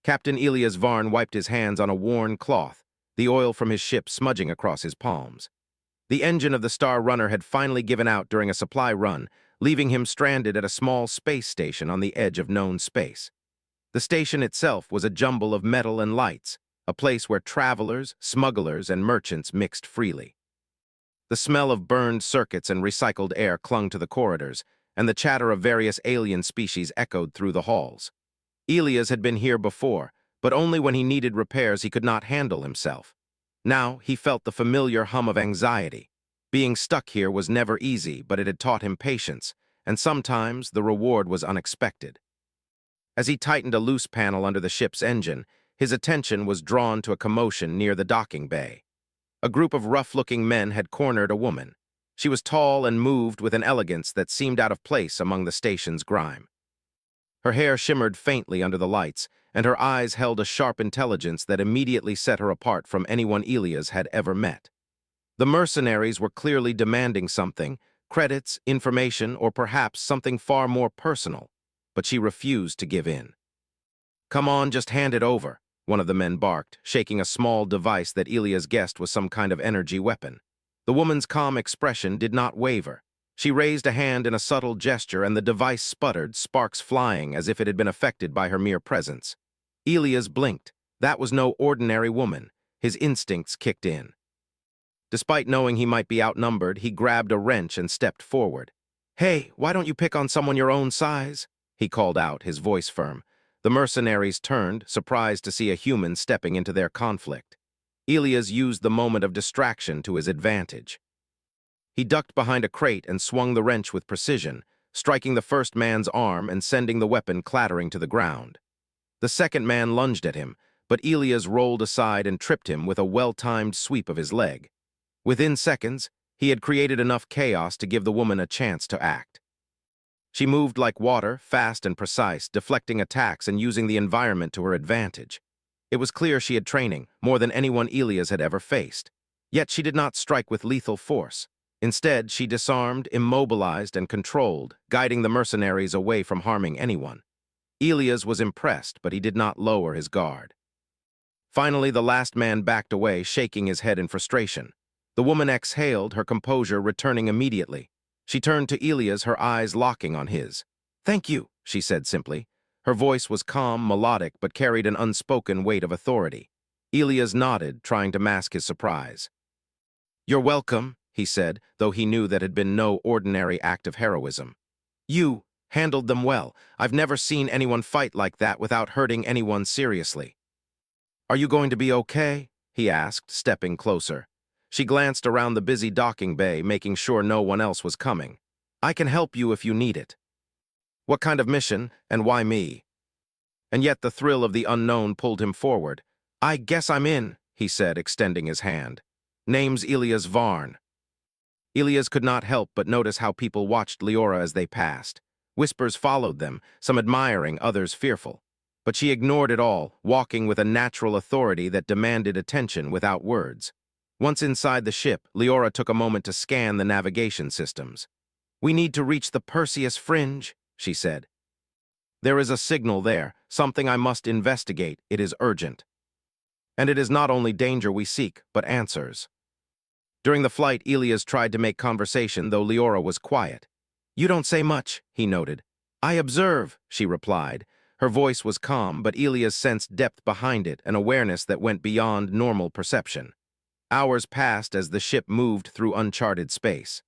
Captain Elias Varn wiped his hands on a worn cloth, the oil from his ship smudging across his palms. The engine of the Star Runner had finally given out during a supply run, leaving him stranded at a small space station on the edge of known space. The station itself was a jumble of metal and lights, a place where travelers, smugglers, and merchants mixed freely. The smell of burned circuits and recycled air clung to the corridors, and the chatter of various alien species echoed through the halls. Elias had been here before, but only when he needed repairs he could not handle himself. Now he felt the familiar hum of anxiety. Being stuck here was never easy, but it had taught him patience, and sometimes the reward was unexpected. As he tightened a loose panel under the ship's engine, his attention was drawn to a commotion near the docking bay. A group of rough-looking men had cornered a woman. She was tall and moved with an elegance that seemed out of place among the station's grime. Her hair shimmered faintly under the lights, and her eyes held a sharp intelligence that immediately set her apart from anyone Elias had ever met. The mercenaries were clearly demanding something, credits, information, or perhaps something far more personal, but she refused to give in. "Come on, just hand it over," one of the men barked, shaking a small device that Elias guessed was some kind of energy weapon. The woman's calm expression did not waver. She raised a hand in a subtle gesture, and the device sputtered, sparks flying as if it had been affected by her mere presence. Elias blinked. That was no ordinary woman. His instincts kicked in. Despite knowing he might be outnumbered, he grabbed a wrench and stepped forward. "Hey, why don't you pick on someone your own size?" he called out, his voice firm. The mercenaries turned, surprised to see a human stepping into their conflict. Elias used the moment of distraction to his advantage. He ducked behind a crate and swung the wrench with precision, striking the first man's arm and sending the weapon clattering to the ground. The second man lunged at him, but Elias rolled aside and tripped him with a well-timed sweep of his leg. Within seconds, he had created enough chaos to give the woman a chance to act. She moved like water, fast and precise, deflecting attacks and using the environment to her advantage. It was clear she had training, more than anyone Elias had ever faced. Yet she did not strike with lethal force. Instead, she disarmed, immobilized, and controlled, guiding the mercenaries away from harming anyone. Elias was impressed, but he did not lower his guard. Finally, the last man backed away, shaking his head in frustration. The woman exhaled, her composure returning immediately. She turned to Elias, her eyes locking on his. "Thank you," she said simply. Her voice was calm, melodic, but carried an unspoken weight of authority. Elias nodded, trying to mask his surprise. "You're welcome," he said, though he knew that had been no ordinary act of heroism. "You handled them well. I've never seen anyone fight like that without hurting anyone seriously." "Are you going to be okay?" he asked, stepping closer. She glanced around the busy docking bay, making sure no one else was coming. "I can help you if you need it." "What kind of mission, and why me?" And yet the thrill of the unknown pulled him forward. "I guess I'm in," he said, extending his hand. "Name's Elias Varn." Elias could not help but notice how people watched Leora as they passed. Whispers followed them, some admiring, others fearful. But she ignored it all, walking with a natural authority that demanded attention without words. Once inside the ship, Leora took a moment to scan the navigation systems. "We need to reach the Perseus Fringe," she said. "There is a signal there, something I must investigate. It is urgent. And it is not only danger we seek, but answers." During the flight, Elias tried to make conversation, though Leora was quiet. "You don't say much," he noted. "I observe," she replied. Her voice was calm, but Elias sensed depth behind it, an awareness that went beyond normal perception. Hours passed as the ship moved through uncharted space.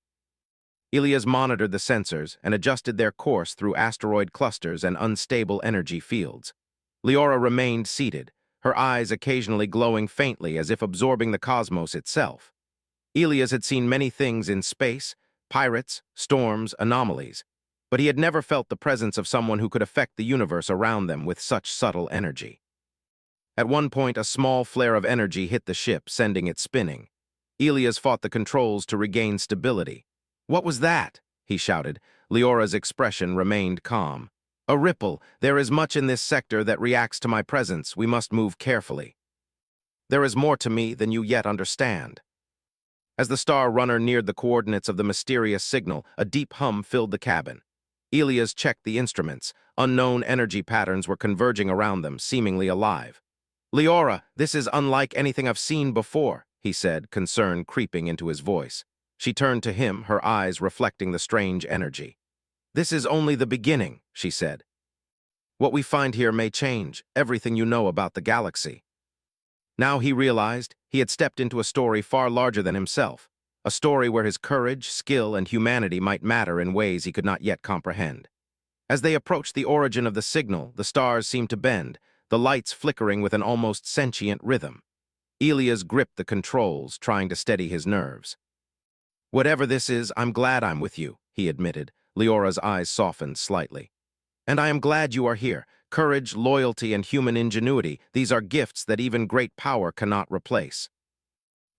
Elias monitored the sensors and adjusted their course through asteroid clusters and unstable energy fields. Leora remained seated, her eyes occasionally glowing faintly as if absorbing the cosmos itself. Elias had seen many things in space, pirates, storms, anomalies, but he had never felt the presence of someone who could affect the universe around them with such subtle energy. At one point, a small flare of energy hit the ship, sending it spinning. Elias fought the controls to regain stability. "What was that?" he shouted. Leora's expression remained calm. "A ripple. There is much in this sector that reacts to my presence. We must move carefully. There is more to me than you yet understand." As the Star Runner neared the coordinates of the mysterious signal, a deep hum filled the cabin. Elias checked the instruments. Unknown energy patterns were converging around them, seemingly alive. "Leora, this is unlike anything I've seen before," he said, concern creeping into his voice. She turned to him, her eyes reflecting the strange energy. "This is only the beginning," she said. "What we find here may change everything you know about the galaxy." Now he realized he had stepped into a story far larger than himself, a story where his courage, skill, and humanity might matter in ways he could not yet comprehend. As they approached the origin of the signal, the stars seemed to bend, the lights flickering with an almost sentient rhythm. Elias gripped the controls, trying to steady his nerves. "Whatever this is, I'm glad I'm with you," he admitted. Leora's eyes softened slightly. "And I am glad you are here. Courage, loyalty, and human ingenuity, these are gifts that even great power cannot replace."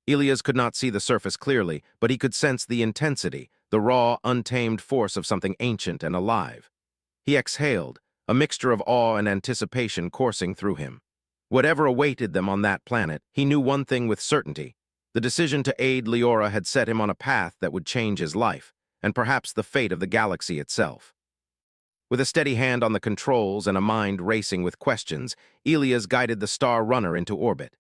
Elias could not see the surface clearly, but he could sense the intensity, the raw, untamed force of something ancient and alive. He exhaled, a mixture of awe and anticipation coursing through him. Whatever awaited them on that planet, he knew one thing with certainty. The decision to aid Leora had set him on a path that would change his life, and perhaps the fate of the galaxy itself. With a steady hand on the controls and a mind racing with questions, Elias guided the Star Runner into orbit.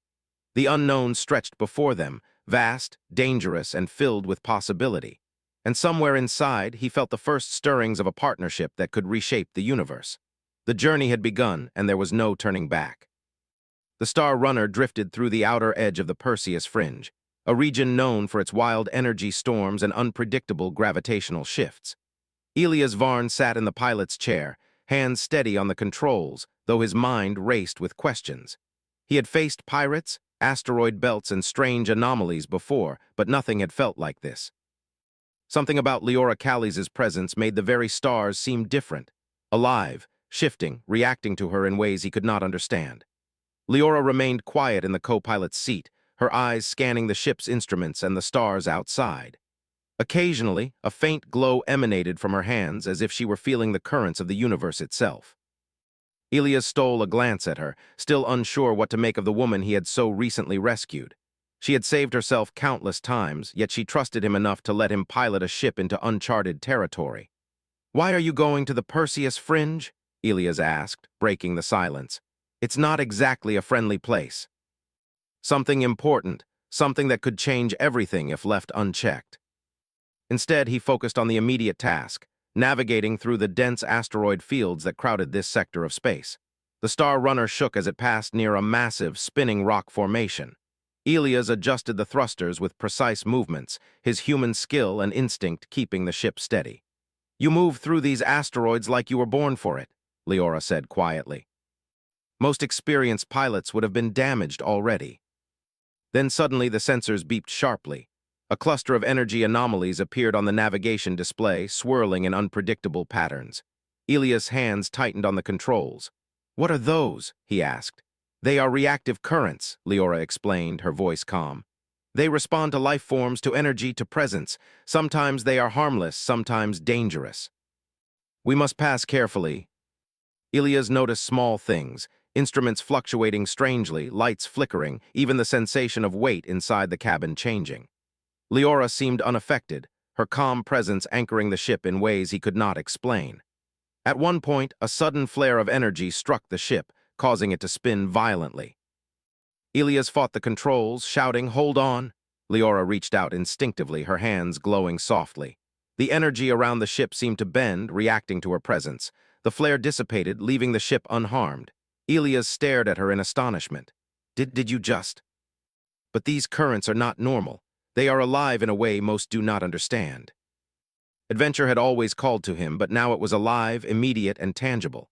The unknown stretched before them, vast, dangerous, and filled with possibility. And somewhere inside, he felt the first stirrings of a partnership that could reshape the universe. The journey had begun, and there was no turning back. The Star Runner drifted through the outer edge of the Perseus Fringe, a region known for its wild energy storms and unpredictable gravitational shifts. Elias Varn sat in the pilot's chair, hands steady on the controls, though his mind raced with questions. He had faced pirates, asteroid belts, and strange anomalies before, but nothing had felt like this. Something about Leora Callies' presence made the very stars seem different, alive, shifting, reacting to her in ways he could not understand. Leora remained quiet in the co-pilot's seat, her eyes scanning the ship's instruments and the stars outside. Occasionally, a faint glow emanated from her hands as if she were feeling the currents of the universe itself. Elias stole a glance at her, still unsure what to make of the woman he had so recently rescued. She had saved herself countless times, yet she trusted him enough to let him pilot a ship into uncharted territory. "Why are you going to the Perseus Fringe?" Elias asked, breaking the silence. "It's not exactly a friendly place." "Something important, something that could change everything if left unchecked." Instead, he focused on the immediate task, navigating through the dense asteroid fields that crowded this sector of space. The Star Runner shook as it passed near a massive, spinning rock formation. Elias adjusted the thrusters with precise movements, his human skill and instinct keeping the ship steady. "You move through these asteroids like you were born for it," Leora said quietly. Most experienced pilots would have been damaged already. Then suddenly the sensors beeped sharply. A cluster of energy anomalies appeared on the navigation display, swirling in unpredictable patterns. Elias' hands tightened on the controls. "What are those?" he asked. "They are reactive currents," Leora explained, her voice calm. "They respond to life forms, to energy, to presence. Sometimes they are harmless, sometimes dangerous. We must pass carefully." Elias noticed small things, instruments fluctuating strangely, lights flickering, even the sensation of weight inside the cabin changing. Leora seemed unaffected, her calm presence anchoring the ship in ways he could not explain. At one point, a sudden flare of energy struck the ship, causing it to spin violently. Elias fought the controls, shouting, "Hold on!" Leora reached out instinctively, her hands glowing softly. The energy around the ship seemed to bend, reacting to her presence. The flare dissipated, leaving the ship unharmed. Elias stared at her in astonishment. Did you just—" "But these currents are not normal. They are alive in a way most do not understand." Adventure had always called to him, but now it was alive, immediate, and tangible.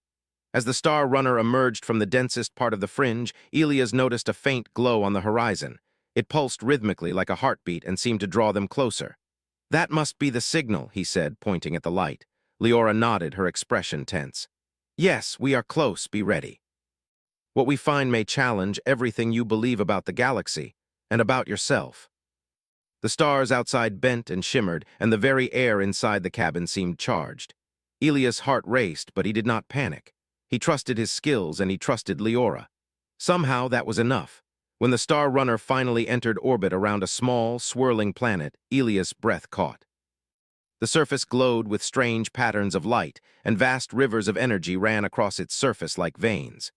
As the Star Runner emerged from the densest part of the fringe, Elias noticed a faint glow on the horizon. It pulsed rhythmically like a heartbeat and seemed to draw them closer. "That must be the signal," he said, pointing at the light. Leora nodded, her expression tense. "Yes, we are close, be ready. What we find may challenge everything you believe about the galaxy, and about yourself." The stars outside bent and shimmered, and the very air inside the cabin seemed charged. Elias' heart raced, but he did not panic. He trusted his skills, and he trusted Leora. Somehow that was enough. When the Star Runner finally entered orbit around a small, swirling planet, Elias' breath caught. The surface glowed with strange patterns of light, and vast rivers of energy ran across its surface like veins.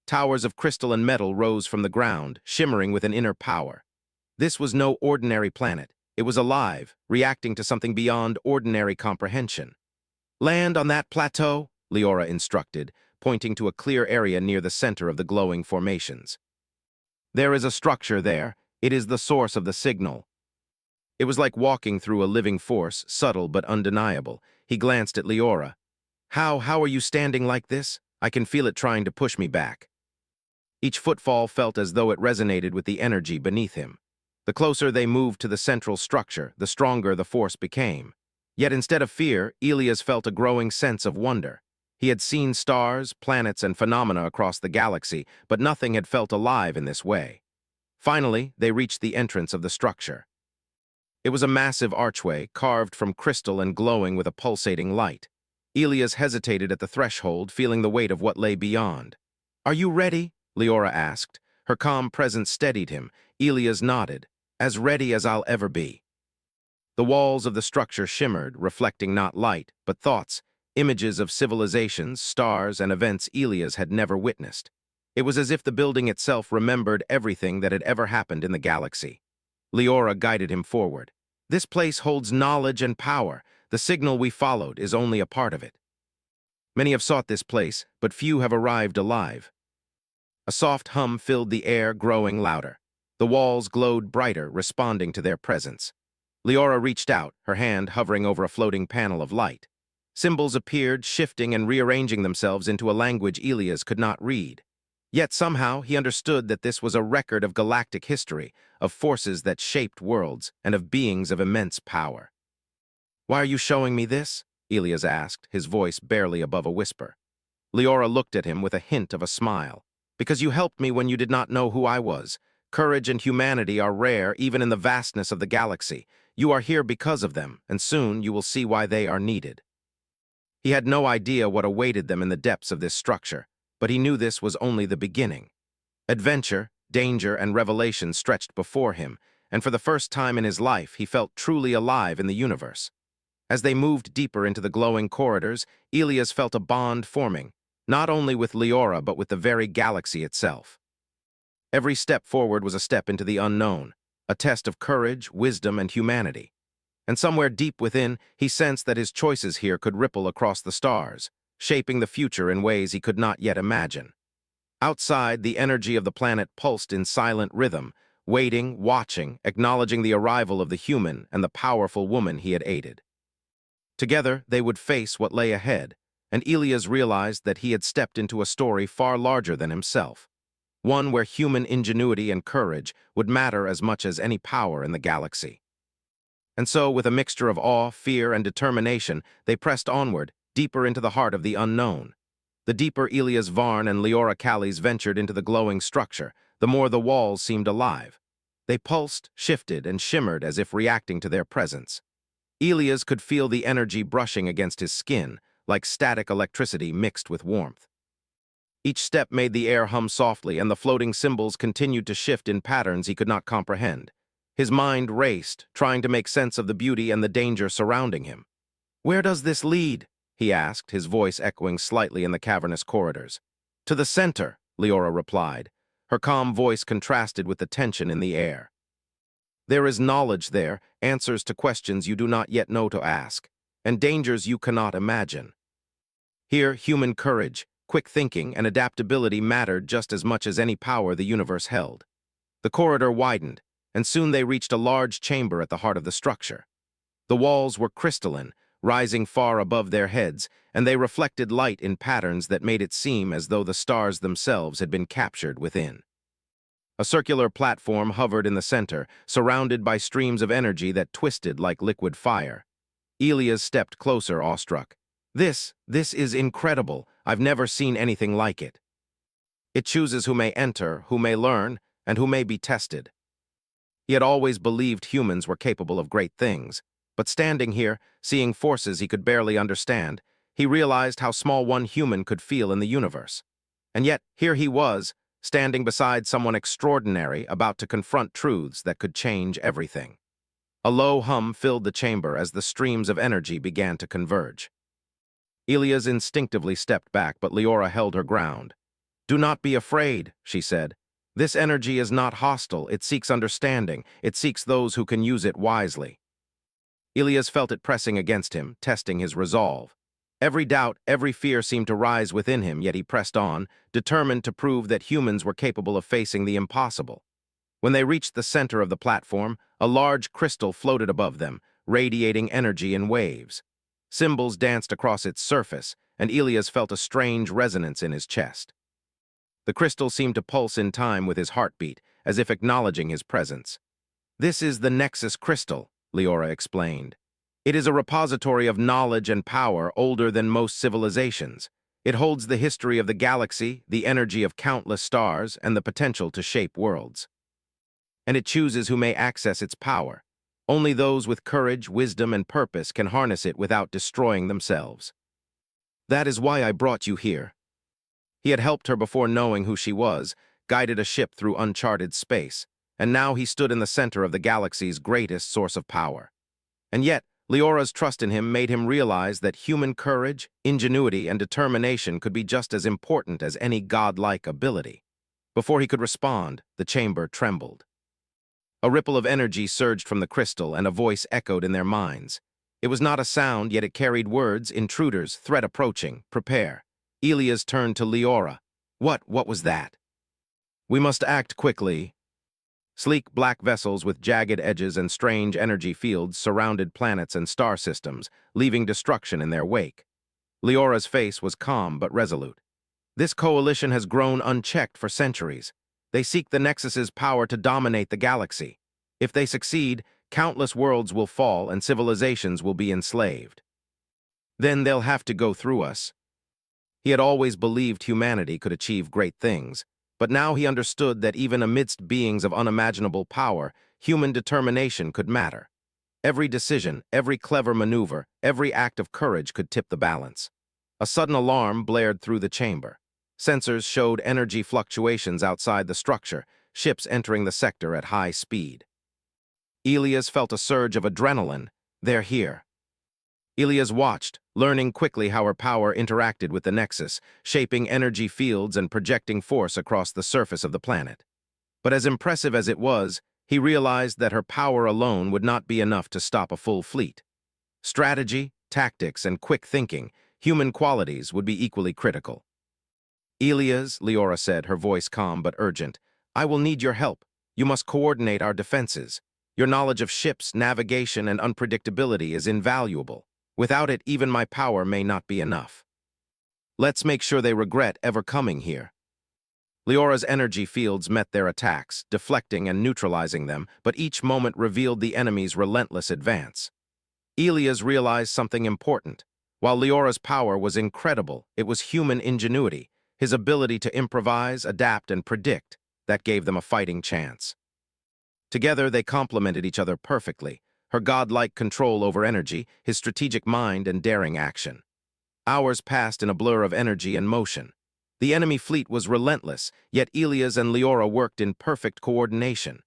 Towers of crystal and metal rose from the ground, shimmering with an inner power. This was no ordinary planet. It was alive, reacting to something beyond ordinary comprehension. "Land on that plateau," Leora instructed, pointing to a clear area near the center of the glowing formations. "There is a structure there. It is the source of the signal." It was like walking through a living force, subtle but undeniable. He glanced at Leora. How are you standing like this? I can feel it trying to push me back." Each footfall felt as though it resonated with the energy beneath him. The closer they moved to the central structure, the stronger the force became. Yet instead of fear, Elias felt a growing sense of wonder. He had seen stars, planets, and phenomena across the galaxy, but nothing had felt alive in this way. Finally, they reached the entrance of the structure. It was a massive archway, carved from crystal and glowing with a pulsating light. Elias hesitated at the threshold, feeling the weight of what lay beyond. "Are you ready?" Leora asked. Her calm presence steadied him. Elias nodded. "As ready as I'll ever be." The walls of the structure shimmered, reflecting not light, but thoughts, images of civilizations, stars, and events Elias had never witnessed. It was as if the building itself remembered everything that had ever happened in the galaxy. Leora guided him forward. "This place holds knowledge and power. The signal we followed is only a part of it. Many have sought this place, but few have arrived alive." A soft hum filled the air, growing louder. The walls glowed brighter, responding to their presence. Leora reached out, her hand hovering over a floating panel of light. Symbols appeared, shifting and rearranging themselves into a language Elias could not read. Yet somehow he understood that this was a record of galactic history, of forces that shaped worlds, and of beings of immense power. "Why are you showing me this?" Elias asked, his voice barely above a whisper. Leora looked at him with a hint of a smile. "Because you helped me when you did not know who I was. Courage and humanity are rare even in the vastness of the galaxy. You are here because of them, and soon you will see why they are needed." He had no idea what awaited them in the depths of this structure, but he knew this was only the beginning. Adventure, danger, and revelation stretched before him, and for the first time in his life he felt truly alive in the universe. As they moved deeper into the glowing corridors, Elias felt a bond forming, not only with Leora but with the very galaxy itself. Every step forward was a step into the unknown, a test of courage, wisdom, and humanity. And somewhere deep within, he sensed that his choices here could ripple across the stars, shaping the future in ways he could not yet imagine. Outside, the energy of the planet pulsed in silent rhythm, waiting, watching, acknowledging the arrival of the human and the powerful woman he had aided. Together, they would face what lay ahead, and Elias realized that he had stepped into a story far larger than himself, one where human ingenuity and courage would matter as much as any power in the galaxy. And so, with a mixture of awe, fear, and determination, they pressed onward, deeper into the heart of the unknown. The deeper Elias Varn and Leora Callies ventured into the glowing structure, the more the walls seemed alive. They pulsed, shifted, and shimmered as if reacting to their presence. Elias could feel the energy brushing against his skin, like static electricity mixed with warmth. Each step made the air hum softly, and the floating symbols continued to shift in patterns he could not comprehend. His mind raced, trying to make sense of the beauty and the danger surrounding him. "Where does this lead?" he asked, his voice echoing slightly in the cavernous corridors. "To the center," Leora replied. Her calm voice contrasted with the tension in the air. "There is knowledge there, answers to questions you do not yet know to ask, and dangers you cannot imagine. Here, human courage, quick thinking, and adaptability mattered just as much as any power the universe held." The corridor widened, and soon they reached a large chamber at the heart of the structure. The walls were crystalline, rising far above their heads, and they reflected light in patterns that made it seem as though the stars themselves had been captured within. A circular platform hovered in the center, surrounded by streams of energy that twisted like liquid fire. Elias stepped closer, awestruck. This is incredible. I've never seen anything like it. It chooses who may enter, who may learn, and who may be tested." He had always believed humans were capable of great things, but standing here, seeing forces he could barely understand, he realized how small one human could feel in the universe. And yet, here he was, standing beside someone extraordinary, about to confront truths that could change everything. A low hum filled the chamber as the streams of energy began to converge. Elias instinctively stepped back, but Leora held her ground. "Do not be afraid," she said. "This energy is not hostile. It seeks understanding. It seeks those who can use it wisely." Elias felt it pressing against him, testing his resolve. Every doubt, every fear seemed to rise within him, yet he pressed on, determined to prove that humans were capable of facing the impossible. When they reached the center of the platform, a large crystal floated above them, radiating energy in waves. Symbols danced across its surface, and Elias felt a strange resonance in his chest. The crystal seemed to pulse in time with his heartbeat, as if acknowledging his presence. "This is the Nexus Crystal," Leora explained. "It is a repository of knowledge and power older than most civilizations. It holds the history of the galaxy, the energy of countless stars, and the potential to shape worlds. And it chooses who may access its power. Only those with courage, wisdom, and purpose can harness it without destroying themselves. That is why I brought you here." He had helped her before knowing who she was, guided a ship through uncharted space, and now he stood in the center of the galaxy's greatest source of power. And yet, Leora's trust in him made him realize that human courage, ingenuity, and determination could be just as important as any godlike ability. Before he could respond, the chamber trembled. A ripple of energy surged from the crystal, and a voice echoed in their minds. It was not a sound, yet it carried words: "Intruders, threat approaching, prepare." Elias turned to Leora. What was that?" "We must act quickly." Sleek black vessels with jagged edges and strange energy fields surrounded planets and star systems, leaving destruction in their wake. Leora's face was calm but resolute. "This coalition has grown unchecked for centuries. They seek the Nexus's power to dominate the galaxy. If they succeed, countless worlds will fall and civilizations will be enslaved. Then they'll have to go through us." He had always believed humanity could achieve great things, but now he understood that even amidst beings of unimaginable power, human determination could matter. Every decision, every clever maneuver, every act of courage could tip the balance. A sudden alarm blared through the chamber. Sensors showed energy fluctuations outside the structure, ships entering the sector at high speed. Elias felt a surge of adrenaline. "They're here." Elias watched, learning quickly how her power interacted with the Nexus, shaping energy fields and projecting force across the surface of the planet. But as impressive as it was, he realized that her power alone would not be enough to stop a full fleet. Strategy, tactics, and quick thinking, human qualities, would be equally critical. "Elias," Leora said, her voice calm but urgent, "I will need your help. You must coordinate our defenses. Your knowledge of ships, navigation, and unpredictability is invaluable. Without it, even my power may not be enough. Let's make sure they regret ever coming here." Leora's energy fields met their attacks, deflecting and neutralizing them, but each moment revealed the enemy's relentless advance. Elias realized something important. While Leora's power was incredible, it was human ingenuity, his ability to improvise, adapt, and predict, that gave them a fighting chance. Together, they complemented each other perfectly, her godlike control over energy, his strategic mind, and daring action. Hours passed in a blur of energy and motion. The enemy fleet was relentless, yet Elias and Leora worked in perfect coordination.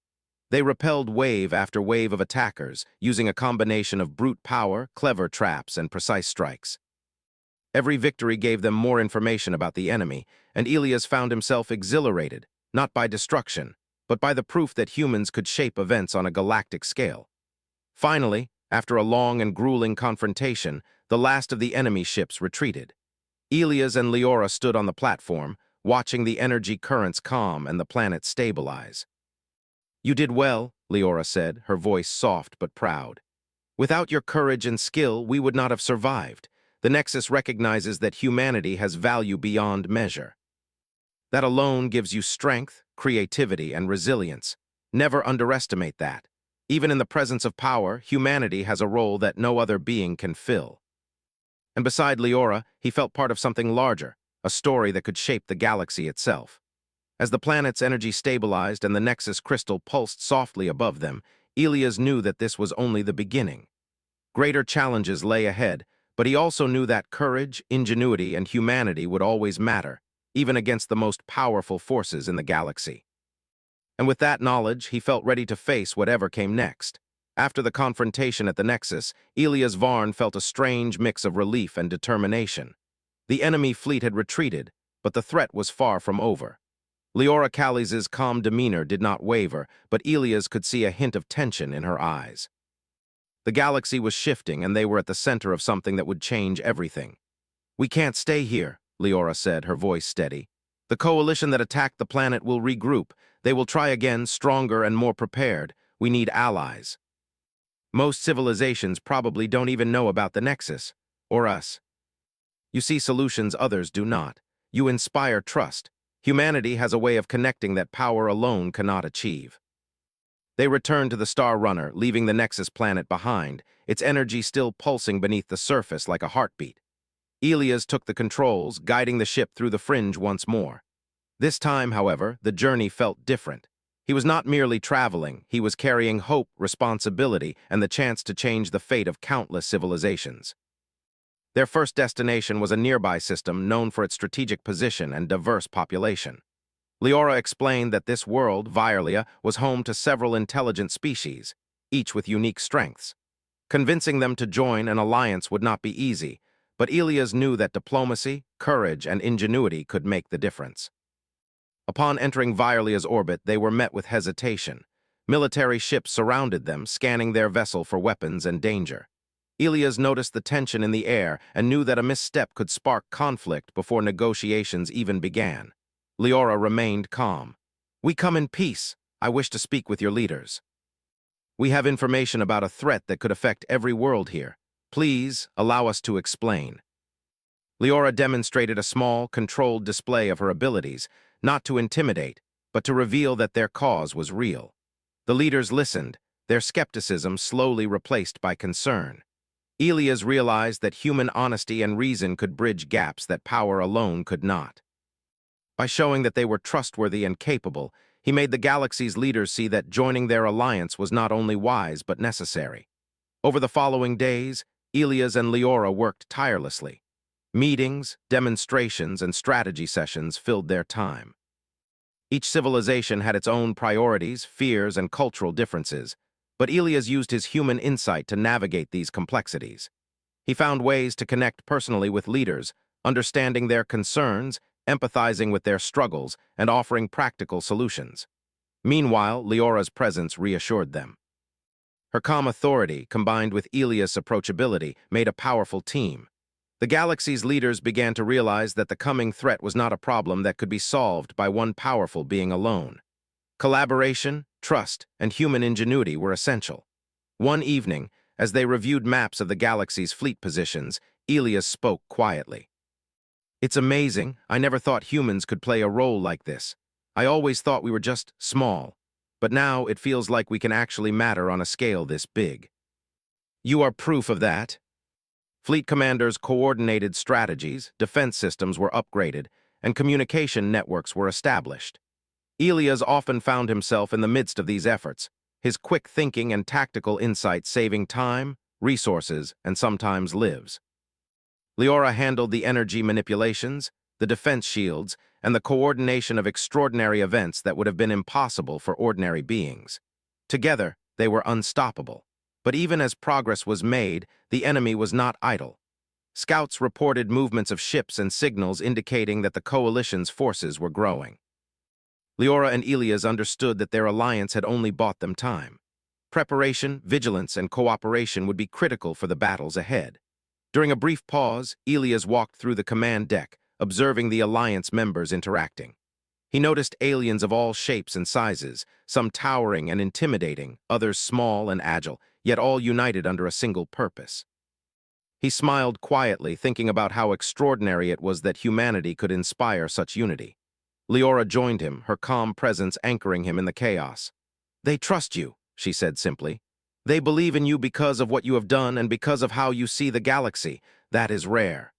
They repelled wave after wave of attackers, using a combination of brute power, clever traps, and precise strikes. Every victory gave them more information about the enemy, and Elias found himself exhilarated, not by destruction, but by the proof that humans could shape events on a galactic scale. Finally, after a long and grueling confrontation, the last of the enemy ships retreated. Elias and Leora stood on the platform, watching the energy currents calm and the planet stabilize. "You did well," Leora said, her voice soft but proud. "Without your courage and skill, we would not have survived. The Nexus recognizes that humanity has value beyond measure. That alone gives you strength, creativity, and resilience. Never underestimate that. Even in the presence of power, humanity has a role that no other being can fill." And beside Leora, he felt part of something larger, a story that could shape the galaxy itself. As the planet's energy stabilized and the Nexus crystal pulsed softly above them, Elias knew that this was only the beginning. Greater challenges lay ahead, but he also knew that courage, ingenuity, and humanity would always matter, even against the most powerful forces in the galaxy. And with that knowledge, he felt ready to face whatever came next. After the confrontation at the Nexus, Elias Varn felt a strange mix of relief and determination. The enemy fleet had retreated, but the threat was far from over. Leora Callies's calm demeanor did not waver, but Elias could see a hint of tension in her eyes. The galaxy was shifting, and they were at the center of something that would change everything. "We can't stay here," Leora said, her voice steady. "The coalition that attacked the planet will regroup. They will try again, stronger and more prepared. We need allies." Most civilizations probably don't even know about the Nexus, or us. You see solutions others do not. You inspire trust. Humanity has a way of connecting that power alone cannot achieve. They returned to the Star Runner, leaving the Nexus planet behind, its energy still pulsing beneath the surface like a heartbeat. Elias took the controls, guiding the ship through the fringe once more. This time, however, the journey felt different. He was not merely traveling, he was carrying hope, responsibility, and the chance to change the fate of countless civilizations. Their first destination was a nearby system known for its strategic position and diverse population. Leora explained that this world, Violia, was home to several intelligent species, each with unique strengths. Convincing them to join an alliance would not be easy, but Elias knew that diplomacy, courage, and ingenuity could make the difference. Upon entering Violia's orbit, they were met with hesitation. Military ships surrounded them, scanning their vessel for weapons and danger. Elias noticed the tension in the air and knew that a misstep could spark conflict before negotiations even began. Leora remained calm. "We come in peace. I wish to speak with your leaders. We have information about a threat that could affect every world here. Please, allow us to explain." Leora demonstrated a small, controlled display of her abilities, not to intimidate, but to reveal that their cause was real. The leaders listened, their skepticism slowly replaced by concern. Elias realized that human honesty and reason could bridge gaps that power alone could not. By showing that they were trustworthy and capable, he made the galaxy's leaders see that joining their alliance was not only wise but necessary. Over the following days, Elias and Leora worked tirelessly. Meetings, demonstrations, and strategy sessions filled their time. Each civilization had its own priorities, fears, and cultural differences, but Elias used his human insight to navigate these complexities. He found ways to connect personally with leaders, understanding their concerns, empathizing with their struggles, and offering practical solutions. Meanwhile, Leora's presence reassured them. Her calm authority, combined with Elias' approachability, made a powerful team. The galaxy's leaders began to realize that the coming threat was not a problem that could be solved by one powerful being alone. Collaboration, trust, and human ingenuity were essential. One evening, as they reviewed maps of the galaxy's fleet positions, Elias spoke quietly. "It's amazing. I never thought humans could play a role like this. I always thought we were just small. But now it feels like we can actually matter on a scale this big." "You are proof of that." Fleet commanders coordinated strategies, defense systems were upgraded, and communication networks were established. Elias often found himself in the midst of these efforts, his quick thinking and tactical insight saving time, resources, and sometimes lives. Leora handled the energy manipulations, the defense shields, and the coordination of extraordinary events that would have been impossible for ordinary beings. Together, they were unstoppable. But even as progress was made, the enemy was not idle. Scouts reported movements of ships and signals indicating that the coalition's forces were growing. Leora and Elias understood that their alliance had only bought them time. Preparation, vigilance, and cooperation would be critical for the battles ahead. During a brief pause, Elias walked through the command deck, observing the alliance members interacting. He noticed aliens of all shapes and sizes, some towering and intimidating, others small and agile, yet all united under a single purpose. He smiled quietly, thinking about how extraordinary it was that humanity could inspire such unity. Leora joined him, her calm presence anchoring him in the chaos. "They trust you," she said simply. "They believe in you because of what you have done and because of how you see the galaxy. That is rare.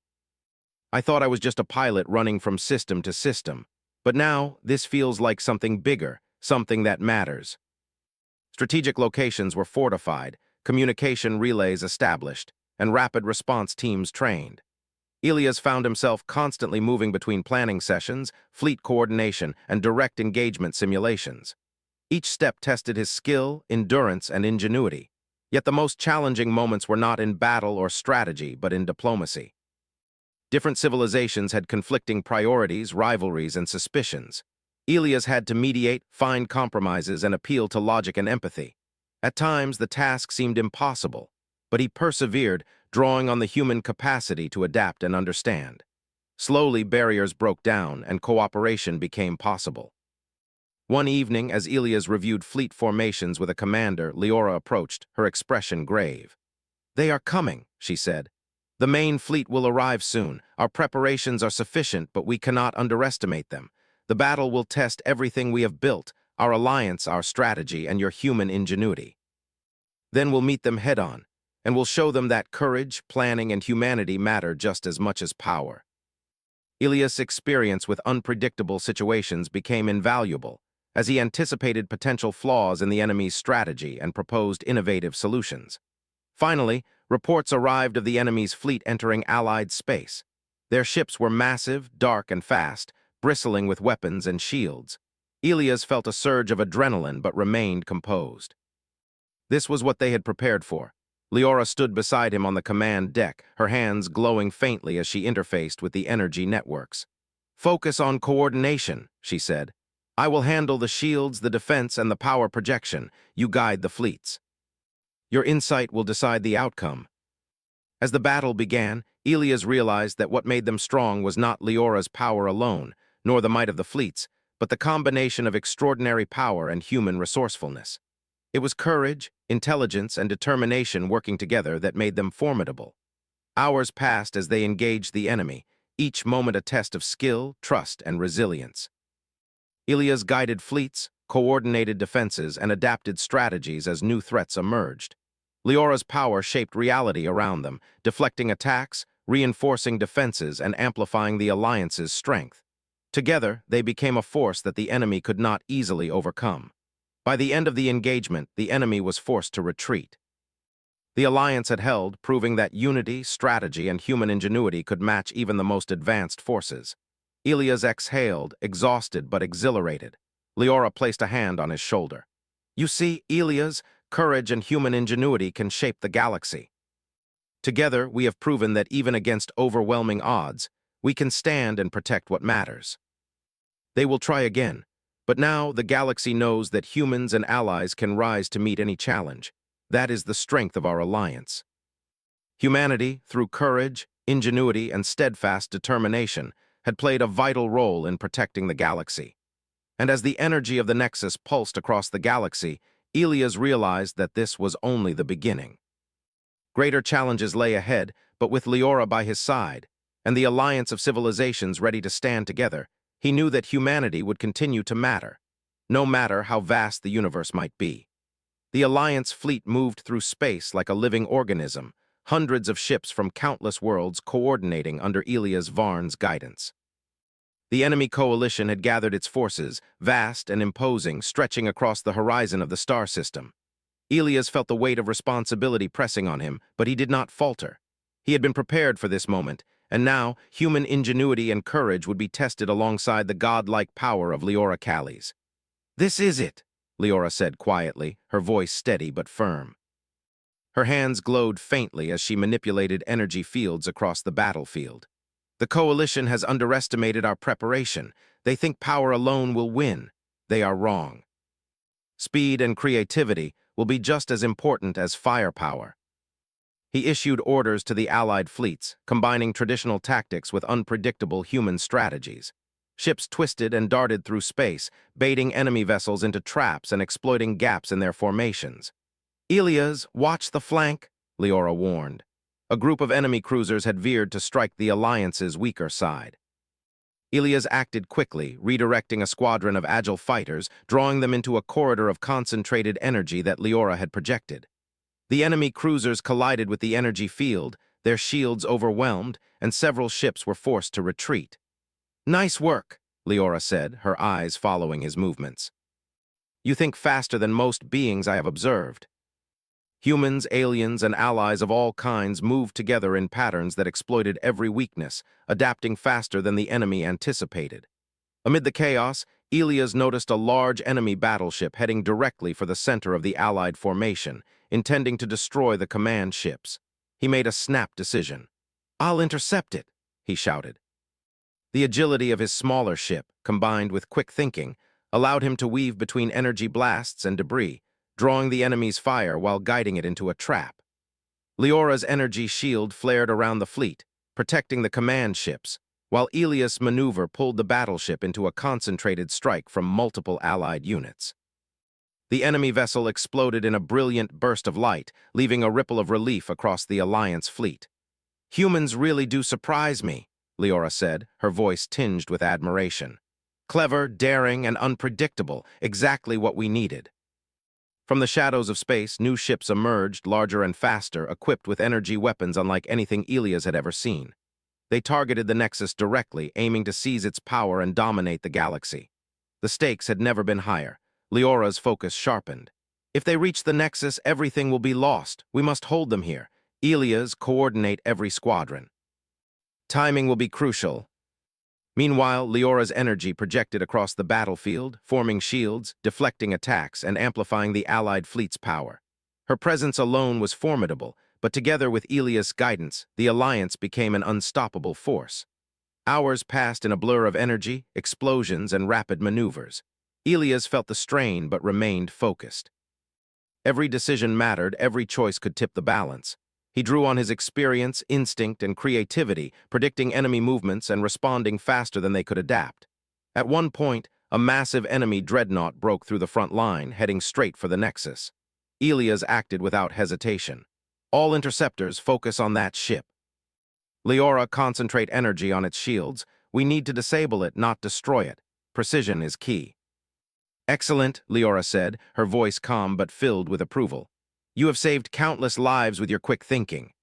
I thought I was just a pilot running from system to system, but now this feels like something bigger, something that matters." Strategic locations were fortified, communication relays established, and rapid response teams trained. Elias found himself constantly moving between planning sessions, fleet coordination, and direct engagement simulations. Each step tested his skill, endurance, and ingenuity. Yet the most challenging moments were not in battle or strategy, but in diplomacy. Different civilizations had conflicting priorities, rivalries, and suspicions. Elias had to mediate, find compromises, and appeal to logic and empathy. At times, the task seemed impossible, but he persevered, drawing on the human capacity to adapt and understand. Slowly, barriers broke down, and cooperation became possible. One evening, as Elias reviewed fleet formations with a commander, Leora approached, her expression grave. "They are coming," she said. "The main fleet will arrive soon. Our preparations are sufficient, but we cannot underestimate them. The battle will test everything we have built, our alliance, our strategy, and your human ingenuity. Then we'll meet them head-on, and we'll show them that courage, planning, and humanity matter just as much as power." Elias' experience with unpredictable situations became invaluable, as he anticipated potential flaws in the enemy's strategy and proposed innovative solutions. Finally, reports arrived of the enemy's fleet entering Allied space. Their ships were massive, dark, and fast, bristling with weapons and shields. Elias felt a surge of adrenaline but remained composed. This was what they had prepared for. Leora stood beside him on the command deck, her hands glowing faintly as she interfaced with the energy networks. "Focus on coordination," she said. "I will handle the shields, the defense, and the power projection. You guide the fleets. Your insight will decide the outcome." As the battle began, Elias realized that what made them strong was not Leora's power alone, nor the might of the fleets, but the combination of extraordinary power and human resourcefulness. It was courage, intelligence, and determination working together that made them formidable. Hours passed as they engaged the enemy, each moment a test of skill, trust, and resilience. Elias guided fleets, coordinated defenses, and adapted strategies as new threats emerged. Leora's power shaped reality around them, deflecting attacks, reinforcing defenses, and amplifying the alliance's strength. Together, they became a force that the enemy could not easily overcome. By the end of the engagement, the enemy was forced to retreat. The alliance had held, proving that unity, strategy, and human ingenuity could match even the most advanced forces. Elias exhaled, exhausted but exhilarated. Leora placed a hand on his shoulder. "You see, Elias, courage and human ingenuity can shape the galaxy. Together, we have proven that even against overwhelming odds, we can stand and protect what matters." They will try again, but now the galaxy knows that humans and allies can rise to meet any challenge. That is the strength of our alliance. Humanity, through courage, ingenuity, and steadfast determination, had played a vital role in protecting the galaxy. And as the energy of the Nexus pulsed across the galaxy, Elias realized that this was only the beginning. Greater challenges lay ahead, but with Leora by his side, and the alliance of civilizations ready to stand together, he knew that humanity would continue to matter, no matter how vast the universe might be. The Alliance fleet moved through space like a living organism, hundreds of ships from countless worlds coordinating under Elias Varn's guidance. The enemy coalition had gathered its forces, vast and imposing, stretching across the horizon of the star system. Elias felt the weight of responsibility pressing on him, but he did not falter. He had been prepared for this moment, and now human ingenuity and courage would be tested alongside the godlike power of Leora Callies. "This is it," Leora said quietly, her voice steady but firm. Her hands glowed faintly as she manipulated energy fields across the battlefield. "The coalition has underestimated our preparation. They think power alone will win. They are wrong. Speed and creativity will be just as important as firepower." He issued orders to the Allied fleets, combining traditional tactics with unpredictable human strategies. Ships twisted and darted through space, baiting enemy vessels into traps and exploiting gaps in their formations. "Elias, watch the flank," Leora warned. A group of enemy cruisers had veered to strike the Alliance's weaker side. Elias acted quickly, redirecting a squadron of agile fighters, drawing them into a corridor of concentrated energy that Leora had projected. The enemy cruisers collided with the energy field, their shields overwhelmed, and several ships were forced to retreat. "Nice work," Leora said, her eyes following his movements. "You think faster than most beings I have observed." Humans, aliens, and allies of all kinds moved together in patterns that exploited every weakness, adapting faster than the enemy anticipated. Amid the chaos, Elias noticed a large enemy battleship heading directly for the center of the Allied formation, intending to destroy the command ships. He made a snap decision. "I'll intercept it," he shouted. The agility of his smaller ship, combined with quick thinking, allowed him to weave between energy blasts and debris, drawing the enemy's fire while guiding it into a trap. Leora's energy shield flared around the fleet, protecting the command ships, while Ilias' maneuver pulled the battleship into a concentrated strike from multiple allied units. The enemy vessel exploded in a brilliant burst of light, leaving a ripple of relief across the Alliance fleet. "Humans really do surprise me," Leora said, her voice tinged with admiration. "Clever, daring, and unpredictable, exactly what we needed." From the shadows of space, new ships emerged, larger and faster, equipped with energy weapons unlike anything Ilias had ever seen. They targeted the Nexus directly, aiming to seize its power and dominate the galaxy. The stakes had never been higher. Leora's focus sharpened. "If they reach the Nexus, everything will be lost. We must hold them here. Ilias, coordinate every squadron. Timing will be crucial." Meanwhile, Leora's energy projected across the battlefield, forming shields, deflecting attacks, and amplifying the Allied fleet's power. Her presence alone was formidable, but together with Ilias' guidance, the Alliance became an unstoppable force. Hours passed in a blur of energy, explosions, and rapid maneuvers. Ilias felt the strain but remained focused. Every decision mattered, every choice could tip the balance. He drew on his experience, instinct, and creativity, predicting enemy movements and responding faster than they could adapt. At one point, a massive enemy dreadnought broke through the front line, heading straight for the Nexus. Ilias acted without hesitation. "All interceptors focus on that ship. Leora, concentrate energy on its shields. We need to disable it, not destroy it. Precision is key." "Excellent," Leora said, her voice calm but filled with approval. "You have saved countless lives with your quick thinking."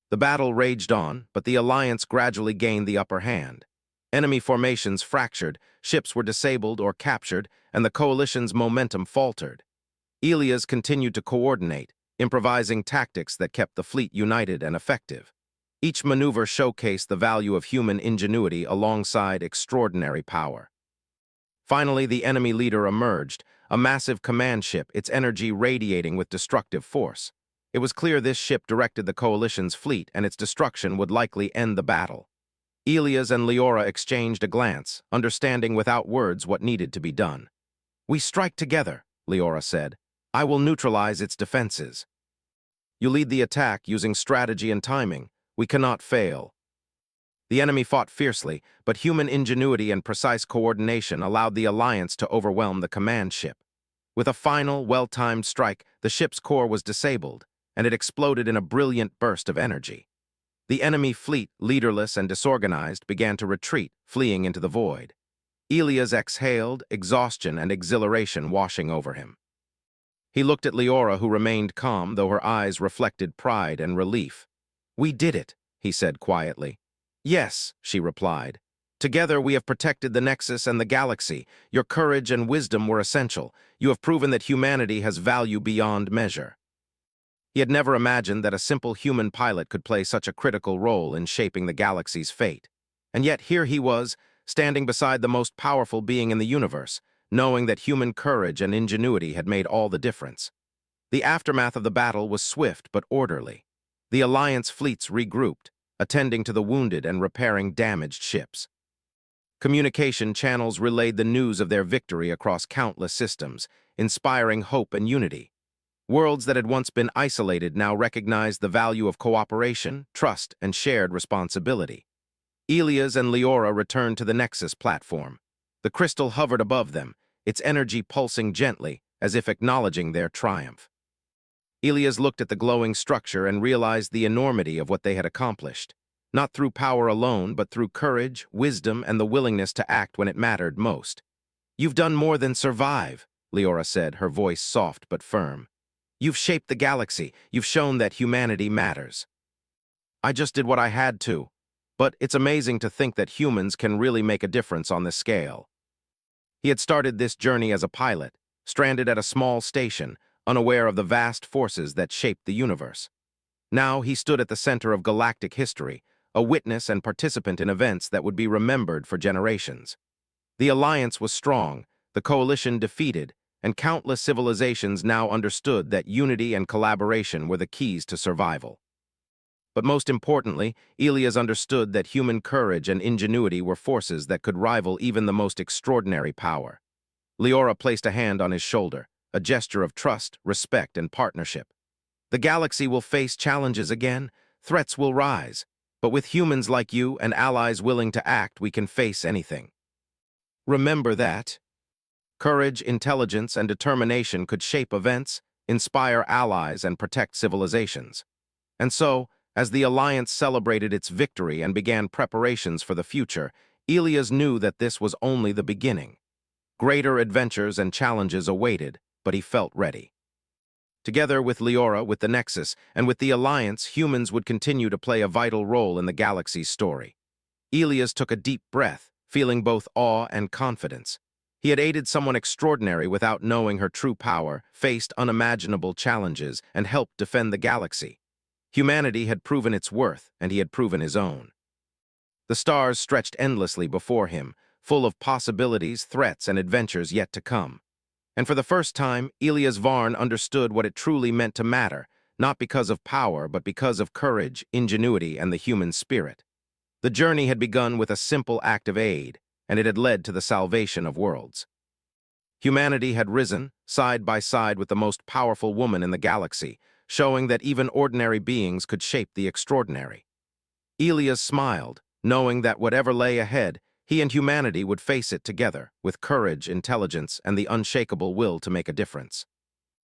The battle raged on, but the Alliance gradually gained the upper hand. Enemy formations fractured, ships were disabled or captured, and the coalition's momentum faltered. Ilias continued to coordinate, improvising tactics that kept the fleet united and effective. Each maneuver showcased the value of human ingenuity alongside extraordinary power. Finally, the enemy leader emerged, a massive command ship, its energy radiating with destructive force. It was clear this ship directed the coalition's fleet, and its destruction would likely end the battle. Ilias and Leora exchanged a glance, understanding without words what needed to be done. "We strike together," Leora said. "I will neutralize its defenses. You lead the attack using strategy and timing. We cannot fail." The enemy fought fiercely, but human ingenuity and precise coordination allowed the Alliance to overwhelm the command ship. With a final, well-timed strike, the ship's core was disabled, and it exploded in a brilliant burst of energy. The enemy fleet, leaderless and disorganized, began to retreat, fleeing into the void. Ilias exhaled, exhaustion and exhilaration washing over him. He looked at Leora, who remained calm, though her eyes reflected pride and relief. "We did it," he said quietly. "Yes," she replied. "Together we have protected the Nexus and the galaxy. Your courage and wisdom were essential. You have proven that humanity has value beyond measure." He had never imagined that a simple human pilot could play such a critical role in shaping the galaxy's fate. And yet here he was, standing beside the most powerful being in the universe, knowing that human courage and ingenuity had made all the difference. The aftermath of the battle was swift but orderly. The Alliance fleets regrouped, attending to the wounded and repairing damaged ships. Communication channels relayed the news of their victory across countless systems, inspiring hope and unity. Worlds that had once been isolated now recognized the value of cooperation, trust, and shared responsibility. Ilias and Leora returned to the Nexus platform. The crystal hovered above them, its energy pulsing gently, as if acknowledging their triumph. Ilias looked at the glowing structure and realized the enormity of what they had accomplished, not through power alone, but through courage, wisdom, and the willingness to act when it mattered most. "You've done more than survive," Leora said, her voice soft but firm. "You've shaped the galaxy. You've shown that humanity matters." "I just did what I had to. But it's amazing to think that humans can really make a difference on this scale." He had started this journey as a pilot, stranded at a small station, unaware of the vast forces that shaped the universe. Now he stood at the center of galactic history, a witness and participant in events that would be remembered for generations. The Alliance was strong, the coalition defeated, and countless civilizations now understood that unity and collaboration were the keys to survival. But most importantly, Elias understood that human courage and ingenuity were forces that could rival even the most extraordinary power. Leora placed a hand on his shoulder, a gesture of trust, respect, and partnership. The galaxy will face challenges again, threats will rise, but with humans like you and allies willing to act, we can face anything. Remember that. Courage, intelligence, and determination could shape events, inspire allies, and protect civilizations. And so, as the Alliance celebrated its victory and began preparations for the future, Elias knew that this was only the beginning. Greater adventures and challenges awaited, but he felt ready. Together with Leora, with the Nexus, and with the Alliance, humans would continue to play a vital role in the galaxy's story. Elias took a deep breath, feeling both awe and confidence. He had aided someone extraordinary without knowing her true power, faced unimaginable challenges, and helped defend the galaxy. Humanity had proven its worth, and he had proven his own. The stars stretched endlessly before him, full of possibilities, threats, and adventures yet to come. And for the first time, Elias Varn understood what it truly meant to matter, not because of power, but because of courage, ingenuity, and the human spirit. The journey had begun with a simple act of aid, and it had led to the salvation of worlds. Humanity had risen, side by side with the most powerful woman in the galaxy, showing that even ordinary beings could shape the extraordinary. Elias smiled, knowing that whatever lay ahead, he and humanity would face it together, with courage, intelligence, and the unshakable will to make a difference.